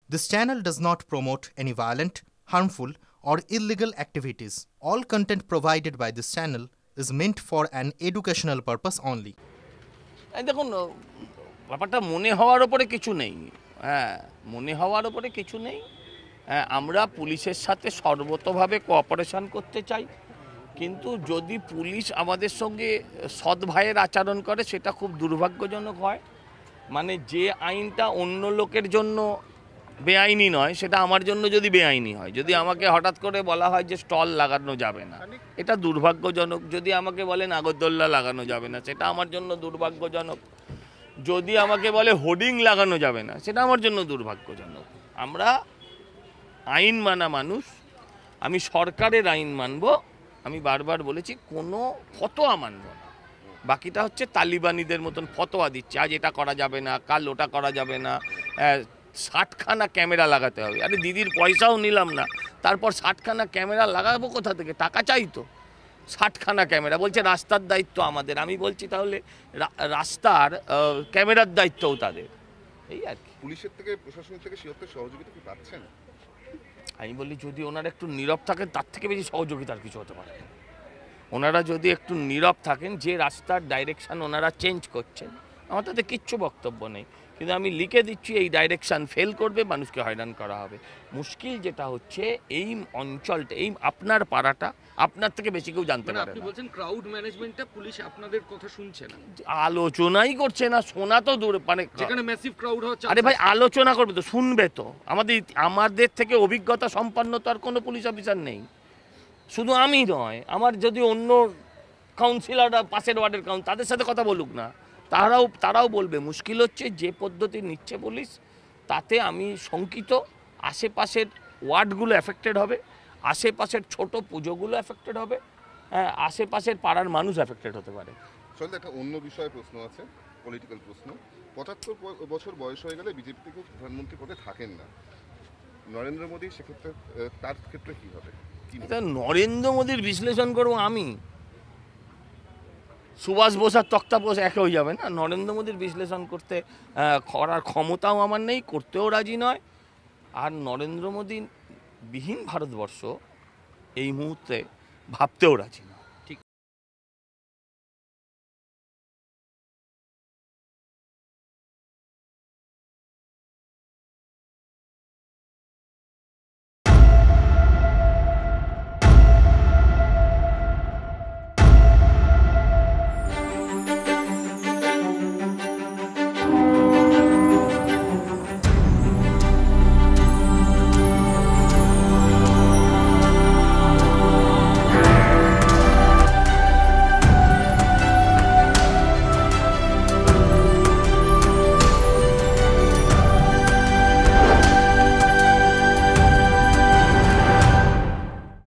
This channel does not promote any violent, harmful, or illegal activities. All content provided by this channel is meant for an educational purpose only. দেখুন ব্যাপারটা মনে হওয়ার ওপরে কিছু নেই। হ্যাঁ, মনে হওয়ার ওপরে কিছু নেই। আমরা পুলিশের সাথে সর্বতোভাবে কোঅপারেশন করতে চাই, কিন্তু যদি পুলিশ আমাদের সঙ্গে সৎ ভাইয়ের আচরণ করে সেটা খুব দুর্ভাগ্যজনক হয়। মানে যে আইনটা অন্য লোকের জন্য বেআইনি নয় সেটা আমার জন্য যদি বেআইনি হয়, যদি আমাকে হঠাৎ করে বলা হয় যে স্টল লাগানো যাবে না, এটা দুর্ভাগ্যজনক। যদি আমাকে বলে নাগরদোল্লা লাগানো যাবে না, সেটা আমার জন্য দুর্ভাগ্যজনক। যদি আমাকে বলে হোর্ডিং লাগানো যাবে না, সেটা আমার জন্য দুর্ভাগ্যজনক। আমরা আইন মানা মানুষ, আমি সরকারের আইন মানব। আমি বারবার বলেছি কোনো ফতোয়া মানব না। বাকিটা হচ্ছে তালিবানিদের মতন ফতোয়া দিচ্ছে, আজ এটা করা যাবে না, কাল ওটা করা যাবে না, 60খানা ক্যামেরা লাগাতে হবে। আরে দিদির পয়সাও নিলাম না, তারপর 60খানা ক্যামেরা লাগাবো কোথা থেকে? টাকা চাই তো। 60খানা ক্যামেরা বলছে রাস্তার দায়িত্ব আমাদের। আমি বলছি তাহলে রাস্তার ক্যামেরার দায়িত্বও তাদের। এই আর কি। পুলিশের থেকে, প্রশাসন থেকে সেরকম সহযোগিতা কি পাচ্ছেন? আমি বলি যদি ওনারা একটু নীরব থাকেন তার থেকে বেশি সহযোগিতার কিছু হতে পারে। ওনারা যদি একটু নীরব থাকেন, যে রাস্তার ডাইরেকশান ওনারা চেঞ্জ করছেন, আমার তাতে কিচ্ছু বক্তব্য নেই, কিন্তু আমি লিখে দিচ্ছি এই ডাইরেকশান ফেল করবে, মানুষকে হয়রান করা হবে। মুশকিল যেটা হচ্ছে এই অঞ্চলটা, এই আপনার পাড়াটা আপনার থেকে বেশি কেউ জানতে পারে না। আপনি বলছেন ক্রাউড ম্যানেজমেন্টটা পুলিশ আপনাদের কথা শুনছে না, আলোচনাই করছে না, শোনা তো দূর, মানে যেখানে ম্যাসিভ ক্রাউড হচ্ছে। আরে ভাই আলোচনা করবে তো, শুনবে তো। আমাদের থেকে অভিজ্ঞতা সম্পন্ন তো আর কোনো পুলিশ অফিসার নেই। শুধু আমি নয়, আমার যদি অন্য কাউন্সিলররা পাশের ওয়ার্ডের তাদের সাথে কথা বলুক না, তারাও বলবে। মুশকিল হচ্ছে যে পদ্ধতি নিচ্ছে পুলিশ, তাতে আমি শঙ্কিত। আশেপাশের ওয়ার্ডগুলো এফেক্টেড হবে, আশেপাশের ছোট পুজোগুলো এফেক্টেড হবে, হ্যাঁ, আশেপাশের পাড়ার মানুষ এফেক্টেড হতে পারে। আসলে একটা অন্য বিষয়ে প্রশ্ন আছে, পলিটিক্যাল প্রশ্ন। ৭৫ বছর বয়স হয়ে গেলে বিজেপি থেকে প্রধানমন্ত্রী পদে থাকেন না, নরেন্দ্র মোদী সেক্ষেত্রে তার ক্ষেত্রে কী হবে? এটা নরেন্দ্র মোদীর বিশ্লেষণ করবো আমি? সুভাষ বোস আর তক্তা বোস এক হয়ে যাবে না? নরেন্দ্র মোদীর বিশ্লেষণ করার ক্ষমতাও আমার নেই, করতেও রাজি নয়। আর নরেন্দ্র মোদী বিহীন ভারতবর্ষ এই মুহূর্তে ভাবতেও রাজি না।